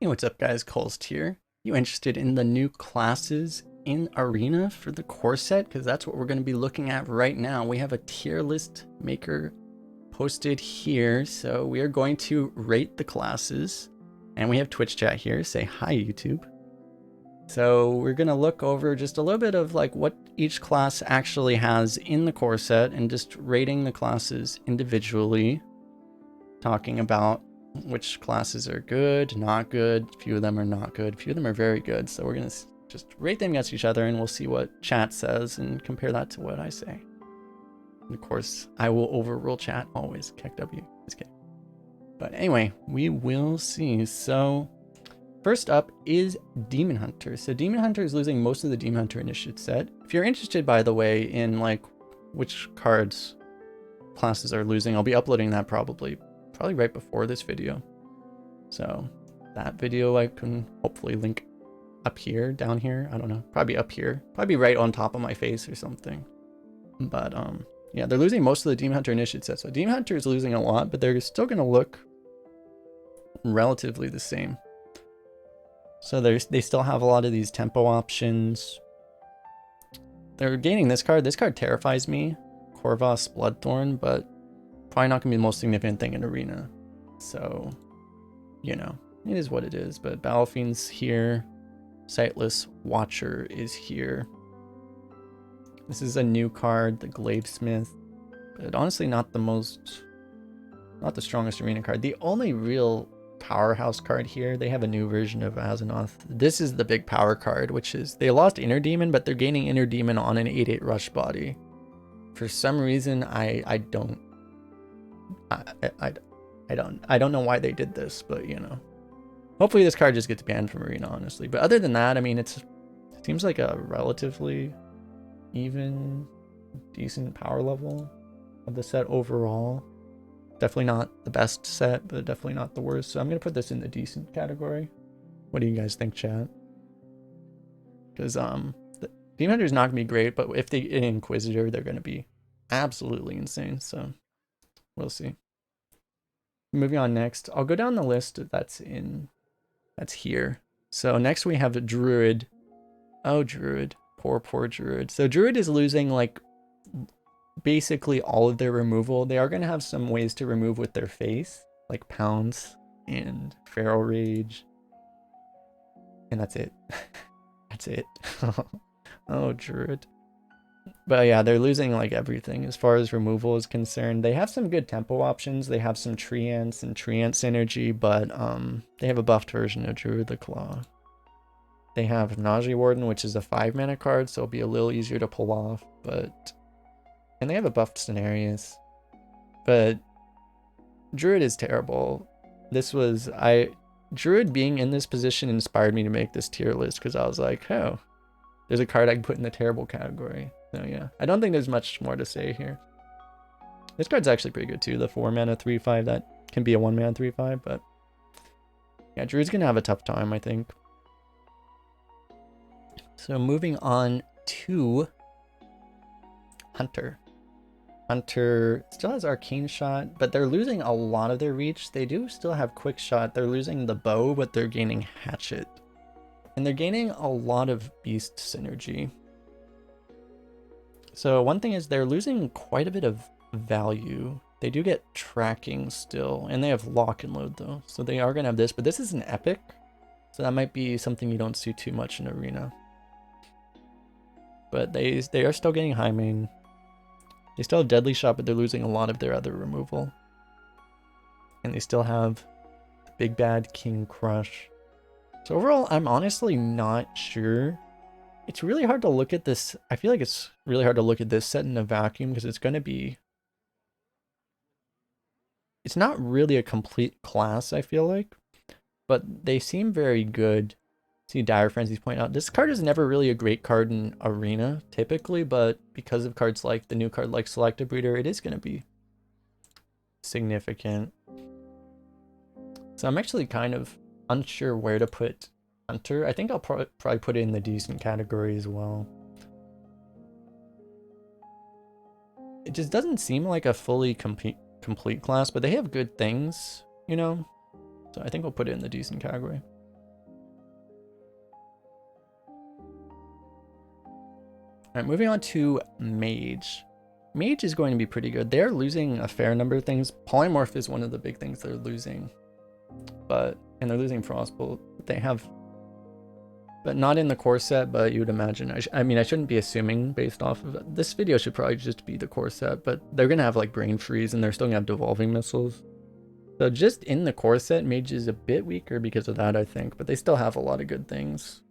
Hey, what's up guys, kolst here. You interested in the new classes in Arena for the core set? Because that's what we're going to be looking at right now. We have a tier list maker posted here, so we are going to rate the classes. And we have Twitch chat here, say hi YouTube. So we're going to look over just a little bit of like what each class actually has in the core set and just rating the classes individually, talking about which classes are good, not good. A few of them are not good. A few of them are very good. So we're going to just rate them against each other and we'll see what chat says and compare that to what I say. And of course, I will overrule chat always. KEKW. Just kidding. But anyway, we will see. So first up is Demon Hunter. So Demon Hunter is losing most of the Demon Hunter initiative set. If you're interested, by the way, in like which cards classes are losing, I'll be uploading that probably right before this video. So that video I can hopefully link up here, down here. I don't know, probably up here, probably right on top of my face or something. But yeah, they're losing most of the Demon Hunter initiative set. So Demon Hunter is losing a lot, but they're still going to look relatively the same. So they still have a lot of these tempo options. They're gaining this card. This card terrifies me, Corvus Bloodthorn, but probably not gonna be the most significant thing in Arena. So, you know, it is what it is. But Battlefiend's here. Sightless Watcher is here. This is a new card, the Gladesmith, but honestly not the strongest Arena card. The only real powerhouse card here, they have a new version of Azeroth. This is the big power card, which is they lost Inner Demon, but they're gaining Inner Demon on an 8/8 rush body. For some reason, I don't know why they did this, but you know, hopefully this card just gets banned from Arena, honestly. But other than that, I mean, it seems like a relatively even, decent power level of the set overall. Definitely not the best set, but definitely not the worst. So I'm gonna put this in the decent category. What do you guys think, chat? Because the Demon Hunter is not gonna be great, but if they get an Inquisitor, they're gonna be absolutely insane. So we'll see. Moving on next, I'll go down the list that's here. So next we have a Druid. Oh, Druid. Poor Druid. So Druid is losing like basically all of their removal. They are going to have some ways to remove with their face, like Pounce and Feral Rage. And that's it. That's it. Oh, Druid. But yeah, they're losing like everything as far as removal is concerned. They have some good tempo options. They have some Treants and Treant synergy, but they have a buffed version of Druid the Claw. They have Nausea Warden, which is a 5-mana card, so it'll be a little easier to pull off. And they have a buffed Cenarius. But Druid is terrible. Druid being in this position inspired me to make this tier list because I was like, oh, there's a card I can put in the terrible category. So yeah, I don't think there's much more to say here. This card's actually pretty good too, the 4-mana 3/5 that can be a 1-mana 3/5, but yeah, Druid's gonna have a tough time, I think. So moving on to Hunter. Hunter still has Arcane Shot, but they're losing a lot of their reach. They do still have Quick Shot. They're losing the bow, but they're gaining Hatchet. And they're gaining a lot of Beast synergy. So one thing is they're losing quite a bit of value. They do get tracking still, and they have lock and load though. So they are gonna have this, but this is an epic. So that might be something you don't see too much in Arena. But they are still getting high main. They still have Deadly Shot, but they're losing a lot of their other removal. And they still have Big Bad King Crush. So overall, I'm honestly not sure. It's really hard to look at this. I feel like it's really hard to look at this set in a vacuum because it's going to be... It's not really a complete class, I feel like. But they seem very good. See Dire Frenzy's point out, this card is never really a great card in Arena, typically, but because of cards like the new card like Selective Breeder, it is going to be significant. So I'm actually kind of unsure where to put Hunter. I think I'll probably put it in the decent category as well. It just doesn't seem like a fully complete class, but they have good things, you know? So I think we'll put it in the decent category. Alright, moving on to Mage. Mage is going to be pretty good. They're losing a fair number of things. Polymorph is one of the big things they're losing. And they're losing Frostbolt. They have, but not in the core set, but you would imagine. I mean, I shouldn't be assuming based off of it. This video should probably just be the core set, but they're going to have like Brain Freeze and they're still going to have Devolving Missiles. So just in the core set, Mage is a bit weaker because of that, I think, but they still have a lot of good things.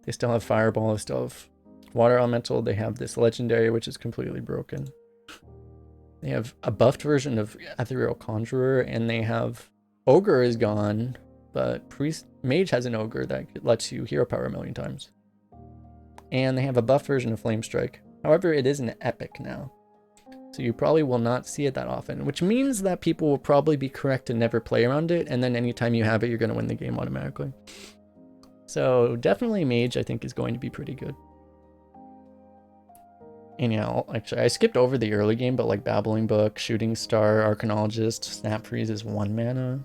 They still have Fireball, they still have Water Elemental, they have this Legendary, which is completely broken. They have a buffed version of Ethereal Conjurer, and they have Ogre is gone, but Mage has an Ogre that lets you hero power a million times. And they have a buffed version of Flame Strike. However, it is an epic now. So you probably will not see it that often, which means that people will probably be correct to never play around it, and then anytime you have it, you're going to win the game automatically. So definitely Mage, I think, is going to be pretty good. And yeah, actually, I skipped over the early game, but like Babbling Book, Shooting Star, Arcanologist, Snap Freeze is 1 mana.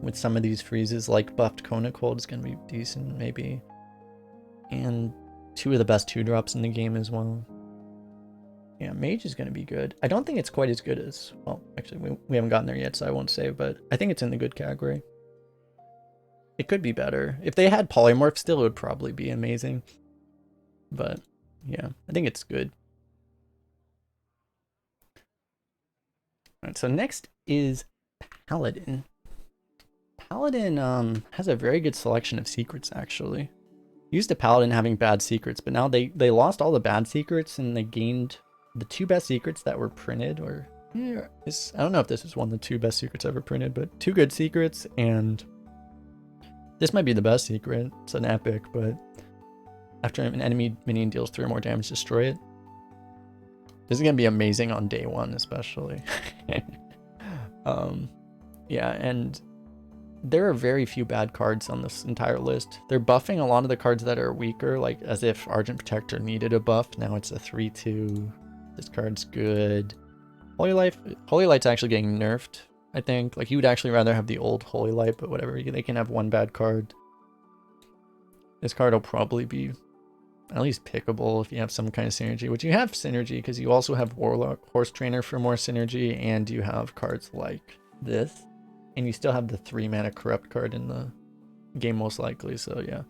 With some of these freezes, like buffed Kona Cold is going to be decent, maybe. And 2 of the best 2-drops in the game as well. Yeah, Mage is going to be good. I don't think it's quite as good as, well, actually, we haven't gotten there yet, so I won't say, but I think it's in the good category. It could be better. If they had Polymorph still, it would probably be amazing. But yeah, I think it's good. Alright, so next is Paladin. Paladin has a very good selection of secrets, actually. Used to Paladin having bad secrets, but now they lost all the bad secrets and they gained the 2 best secrets that were printed, or yeah, I don't know if this is one of the 2 best secrets ever printed, but 2 good secrets, and this might be the best secret. It's an epic, but after an enemy minion deals 3 or more damage, destroy it. This is gonna be amazing on day 1, especially. Yeah, and there are very few bad cards on this entire list. They're buffing a lot of the cards that are weaker, like as if Argent Protector needed a buff. Now it's a 3/2. This card's good. Holy Light's actually getting nerfed, I think. Like, you would actually rather have the old Holy Light, but whatever. They can have 1 bad card. This card will probably be at least pickable if you have some kind of synergy, which you have synergy because you also have Warlock, Horse Trainer for more synergy, and you have cards like this. And you still have the 3 mana Corrupt card in the game most likely, so yeah.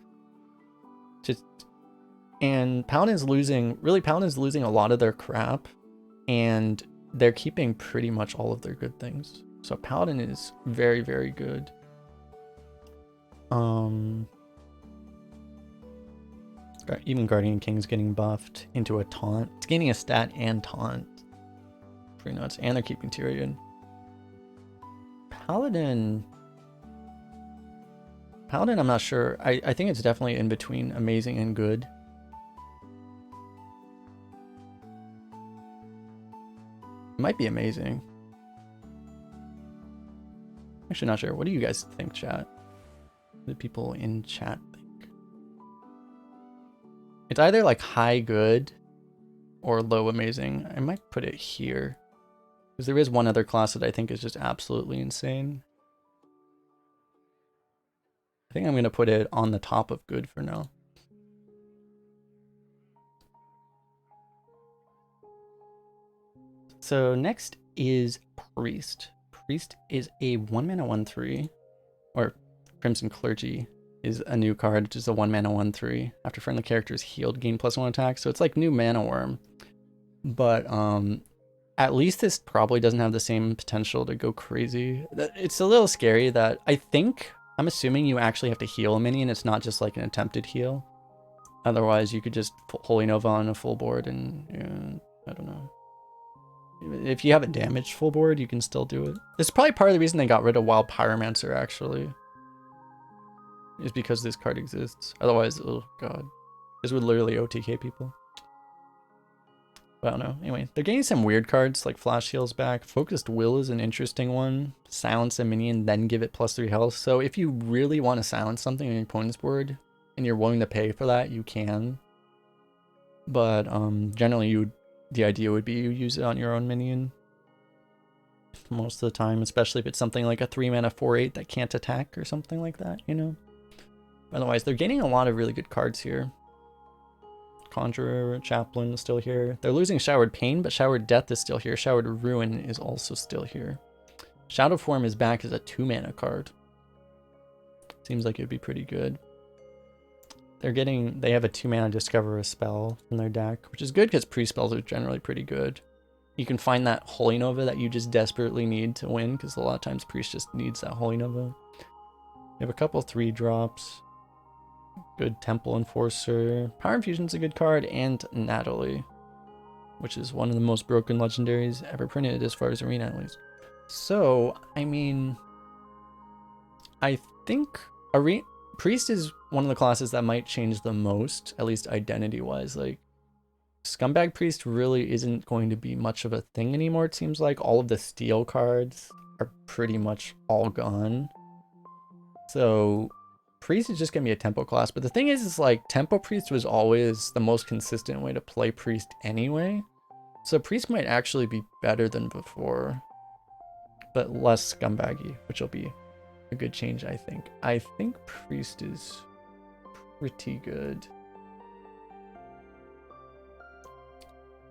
And Paladin's losing a lot of their crap, and they're keeping pretty much all of their good things. So Paladin is very, very good. Even Guardian King's getting buffed into a taunt. It's gaining a stat and taunt. Pretty nuts. And they're keeping Tyrion. Paladin, I'm not sure. I think it's definitely in between amazing and good. It might be amazing. Actually, not sure. What do you guys think, chat? What do people in chat think? It's either like high good or low amazing. I might put it here, because there is one other class that I think is just absolutely insane. I think I'm going to put it on the top of good for now. So next is Priest. Priest is a 1 mana 1/3, or Crimson Clergy is a new card, which is a 1 mana 1/3. After friendly character is healed, gain +1 attack. So it's like new Mana Worm. But at least this probably doesn't have the same potential to go crazy. It's a little scary that I'm assuming you actually have to heal a minion. It's not just like an attempted heal. Otherwise, you could just Holy Nova on a full board and I don't know. If you have a damaged full board, you can still do it. This is probably part of the reason they got rid of Wild Pyromancer, actually. Is because this card exists. Otherwise, oh god. This would literally OTK people. But I don't know. Anyway, they're getting some weird cards, like Flash Heals back. Focused Will is an interesting one. Silence a minion, then give it +3 health. So if you really want to silence something on your opponent's board, and you're willing to pay for that, you can. But generally, the idea would be you use it on your own minion most of the time, especially if it's something like a 3 mana 4/8 that can't attack or something like that, you know? Otherwise, they're getting a lot of really good cards here. Conjurer, Chaplain is still here. They're losing Showered Pain, but Showered Death is still here. Showered Ruin is also still here. Shadow Form is back as a 2-mana card. Seems like it'd be pretty good. They have a 2-mana Discover a Spell in their deck, which is good because pre-spells are generally pretty good. You can find that Holy Nova that you just desperately need to win, because a lot of times Priest just needs that Holy Nova. You have a couple 3-drops. Good Temple Enforcer. Power Infusion's a good card, and Natalie, which is one of the most broken legendaries ever printed as far as Arena at least. So, I mean, I think Priest is one of the classes that might change the most, at least identity-wise. Like, Scumbag Priest really isn't going to be much of a thing anymore, it seems like. All of the steel cards are pretty much all gone. So, Priest is just going to be a tempo class. But the thing is like, Tempo Priest was always the most consistent way to play Priest anyway. So Priest might actually be better than before, but less scumbaggy, which will be a good change, I think. I think Priest is pretty good.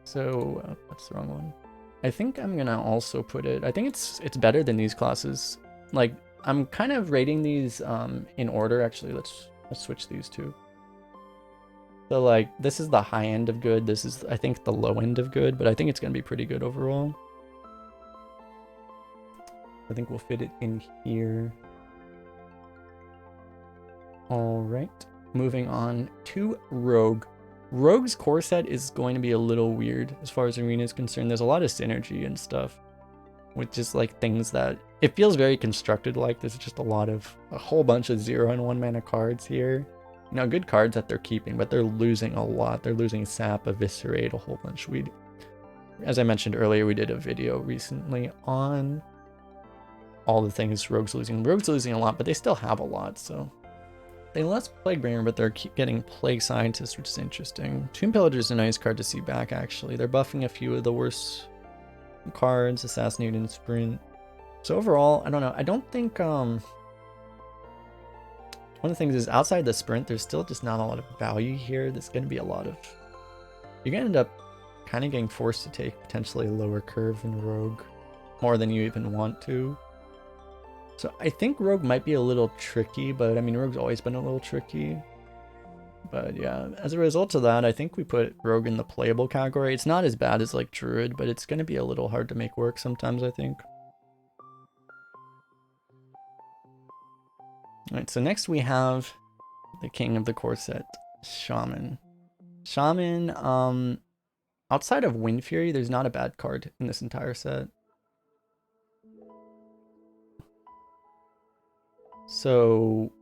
So, that's the wrong one. I think I'm going to also put it, I think it's better than these classes. Like, I'm kind of rating these in order. Actually, let's switch these two. So like, this is the high end of good. This is, I think, the low end of good, but I think it's going to be pretty good overall. I think we'll fit it in here. All right, moving on to Rogue. Rogue's core set is going to be a little weird as far as Arena is concerned. There's a lot of synergy and stuff with just like things that it feels very constructed like. There's just a whole bunch of 0 and 1 mana cards here. You know, good cards that they're keeping, but they're losing a lot. They're losing Sap, Eviscerate, a whole bunch. As I mentioned earlier, we did a video recently on all the things Rogue's losing. Rogue's losing a lot, but they still have a lot, so. They lost Plaguebringer, but they're getting Plague Scientist, which is interesting. Tomb Pillager is a nice card to see back, actually. They're buffing a few of the worst cards, Assassinate and Sprint. So overall, I don't know. I don't think, one of the things is outside the Sprint, there's still just not a lot of value here. There's going to be a lot of, you're going to end up kind of getting forced to take potentially a lower curve in Rogue, more than you even want to. So I think Rogue might be a little tricky, but I mean, Rogue's always been a little tricky. But yeah, as a result of that, I think we put Rogue in the playable category. It's not as bad as like Druid, but it's going to be a little hard to make work sometimes, I think. Alright, so next we have the king of the core set, Shaman. Shaman, outside of Wind Fury, there's not a bad card in this entire set. So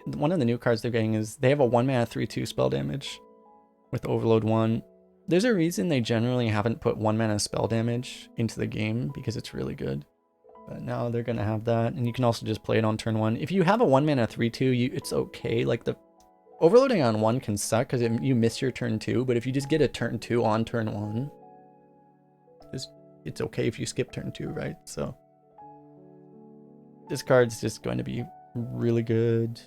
one of the new cards they're getting is they have a 1-mana 3/2 spell damage with Overload 1. There's a reason they generally haven't put 1-mana spell damage into the game, because it's really good. But now they're going to have that, and you can also just play it on turn 1. If you have a 1-mana 3/2, it's okay. Like, the overloading on 1 can suck because you miss your turn 2, but if you just get a turn 2 on turn 1, it's okay if you skip turn 2, right? So this card's just going to be really good.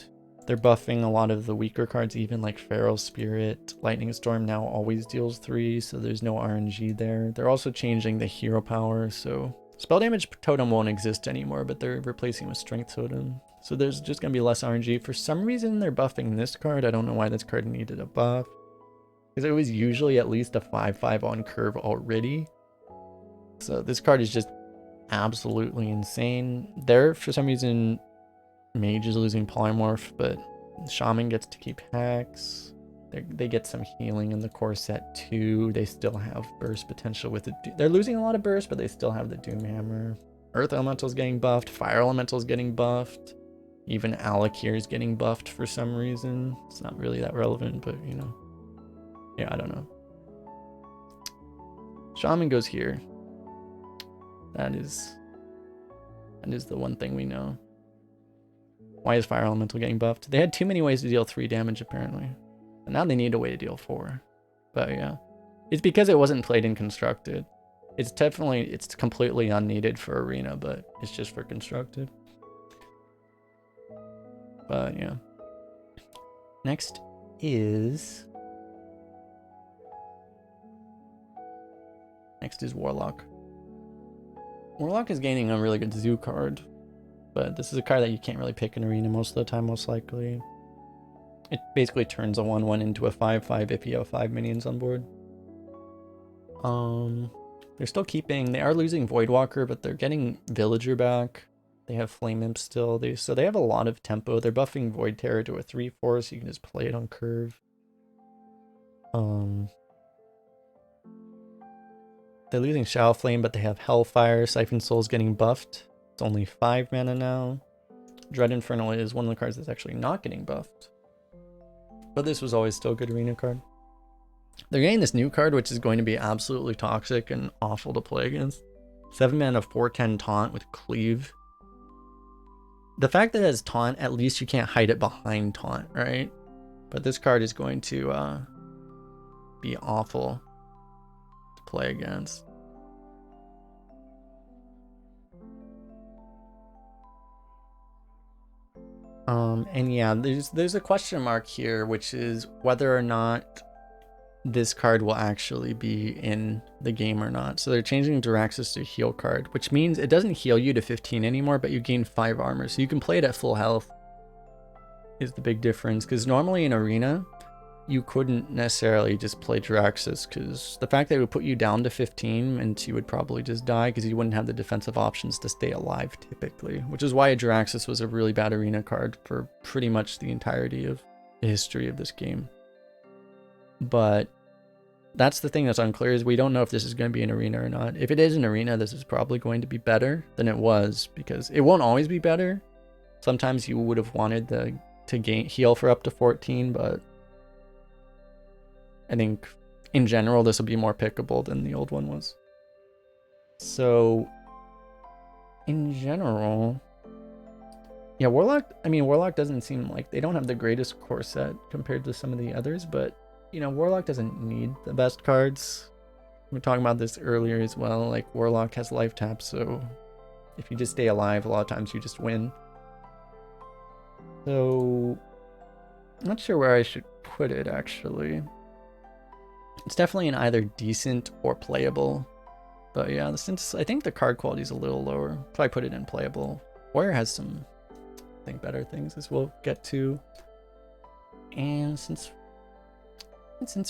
They're buffing a lot of the weaker cards, even like Feral Spirit. Lightning Storm now always deals 3, so there's no RNG there. They're also changing the hero power, so spell damage totem won't exist anymore, but they're replacing with strength totem. So there's just going to be less RNG. For some reason, they're buffing this card. I don't know why this card needed a buff, because it was usually at least a 5/5 on curve already. So this card is just absolutely insane. There, for some reason, Mage is losing Polymorph, but Shaman gets to keep Hex. They get some healing in the core set too. They still have burst potential with it. They're losing a lot of burst, but they still have the Doom Hammer. Earth Elemental's getting buffed. Fire Elemental's getting buffed. Even Alakir is getting buffed for some reason. It's not really that relevant, but you know. Yeah, I don't know. Shaman goes here. That is the one thing we know. Why is Fire Elemental getting buffed? They had too many ways to deal 3 damage, apparently. And now they need a way to deal 4. But yeah. It's because it wasn't played in Constructed. It's completely unneeded for Arena, but it's just for Constructed. But yeah. Next is Next is Warlock. Warlock is gaining a really good zoo card, but this is a card that you can't really pick in Arena most of the time, most likely. It basically turns a 1/1 into a 5/5 if you have 5 minions on board. They're still keeping... They are losing Voidwalker, but they're getting Villager back. They have Flame Imp still. So they have a lot of tempo. They're buffing Void Terror to a 3/4, so you can just play it on curve. They're losing Shadow Flame, but they have Hellfire. Siphon Soul's getting buffed. It's only 5 mana now. Dread Inferno is one of the cards that's actually not getting buffed. But this was always still a good Arena card. They're getting this new card, which is going to be absolutely toxic and awful to play against. 7 mana 4/10 Taunt with Cleave. The fact that it has Taunt, at least you can't hide it behind Taunt, right? But this card is going to be awful to play against. And yeah, there's a question mark here, which is whether or not this card will actually be in the game or not. So they're changing Duraxis to heal card, which means it doesn't heal you to 15 anymore, but you gain 5 armor. So you can play it at full health is the big difference. Because normally in Arena, you couldn't necessarily just play Duraxis, because the fact that it would put you down to 15 meant you would probably just die because you wouldn't have the defensive options to stay alive typically, which is why Duraxis was a really bad Arena card for pretty much the entirety of the history of this game. But that's the thing that's unclear, is we don't know if this is going to be an Arena or not. If it is an Arena, this is probably going to be better than it was, because it won't always be better. Sometimes you would have wanted to heal for up to 14, but I think in general this will be more pickable than the old one was. So in general, yeah, Warlock doesn't seem like they don't have the greatest core set compared to some of the others, but you know, Warlock doesn't need the best cards. We were talking about this earlier as well. Like, Warlock has life tap, so if you just stay alive, a lot of times you just win. So I'm not sure where I should put it, actually. It's definitely in either decent or playable. But yeah, since I think the card quality is a little lower, probably put it in playable. Warrior has some, I think, better things, as we'll get to. And since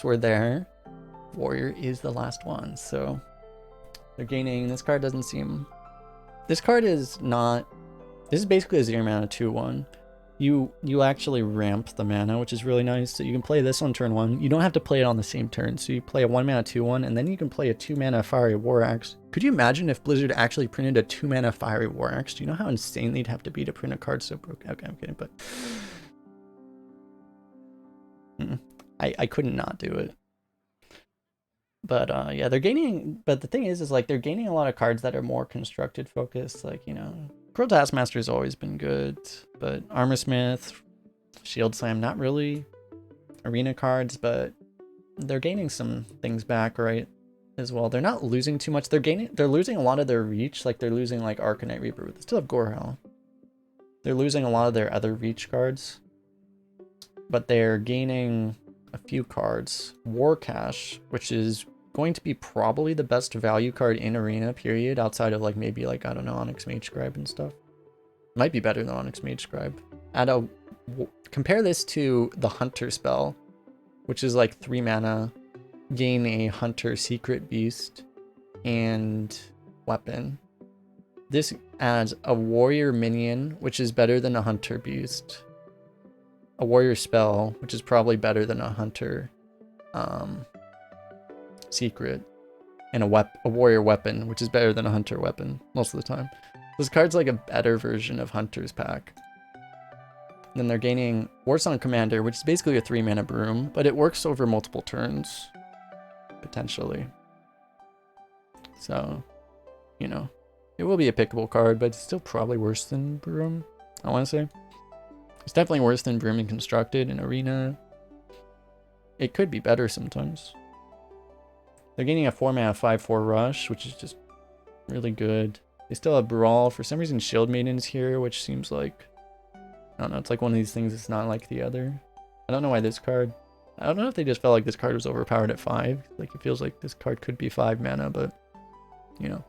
we're there, Warrior is the last one. So they're gaining. This card doesn't seem... This card is not... This is basically a 0 mana 2/1. You actually ramp the mana, which is really nice. So you can play this on turn 1. You don't have to play it on the same turn. So you play a 1 mana 2/1, and then you can play a 2 mana Fiery War Axe. Could you imagine if Blizzard actually printed a 2 mana Fiery War Axe? Do you know how insane they'd have to be to print a card so broken? Okay, I'm kidding, but... I couldn't not do it. But yeah, they're gaining... But the thing is like, they're gaining a lot of cards that are more constructed focused. Like, you know, Cruel Taskmaster's always been good, but Armorsmith, Shield Slam, not really Arena cards, but they're gaining some things back, right, as well. They're not losing too much. They're losing a lot of their reach. Like, they're losing like Arcanite Reaper, but they still have Gorehell. They're losing a lot of their other reach cards, but they're gaining a few cards. War Cache, which is going to be probably the best value card in Arena, period, outside of like maybe like, I don't know, Onyx Mage Scribe and stuff. Might be better than Onyx Mage Scribe. Compare this to the Hunter spell, which is like 3 mana, gain a Hunter Secret Beast and weapon. This adds a Warrior minion, which is better than a Hunter Beast, a Warrior spell, which is probably better than a Hunter Secret, and a Warrior weapon, which is better than a Hunter weapon most of the time. This card's like a better version of Hunter's pack. And then they're gaining Warsong Commander, which is basically a 3 mana broom, but it works over multiple turns, potentially. So, you know, it will be a pickable card, but it's still probably worse than Broom, I want to say. It's definitely worse than Broom and Constructed in Arena. It could be better sometimes. They're gaining a 4 mana 5/4 Rush, which is just really good. They still have Brawl. For some reason, Shield Maiden's here, which seems like... I don't know, it's like one of these things that's not like the other. I don't know why this card I don't know if they just felt like this card was overpowered at 5. Like, it feels like this card could be 5 mana, but, you know.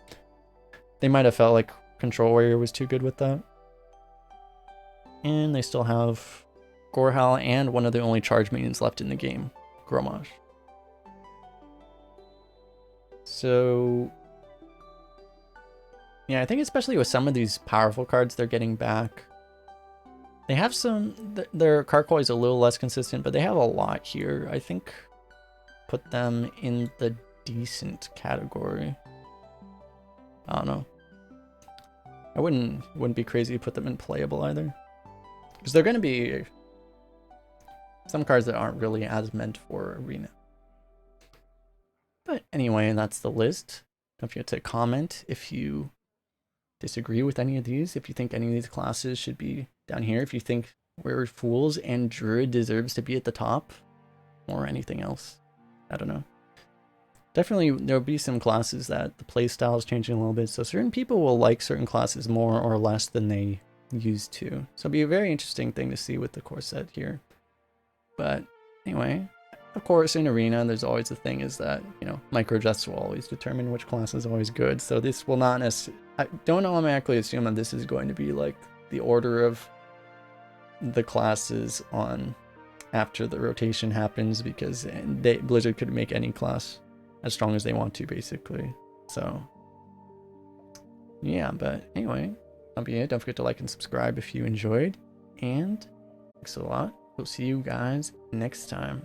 They might have felt like Control Warrior was too good with that. And they still have Gorehowl and one of the only charge minions left in the game, Grommash. So, yeah, I think especially with some of these powerful cards they're getting back, they have some, their card quality is a little less consistent, but they have a lot here. I think put them in the decent category. I don't know. I wouldn't be crazy to put them in playable either. Because they're going to be some cards that aren't really as meant for Arena. But anyway, that's the list. Don't forget to comment if you disagree with any of these, if you think any of these classes should be down here, if you think We're Fools and Druid deserves to be at the top, or anything else. I don't know. Definitely, there'll be some classes that the playstyle is changing a little bit, so certain people will like certain classes more or less than they used to. So it'll be a very interesting thing to see with the core set here. But anyway, of course, in Arena, there's always the thing is that, you know, microadjusts will always determine which class is always good. So this will not necessarily, I don't automatically assume that this is going to be like the order of the classes on after the rotation happens, because Blizzard could make any class as strong as they want to, basically. So yeah, but anyway, that'll be it. Don't forget to like and subscribe if you enjoyed, and thanks a lot. We'll see you guys next time.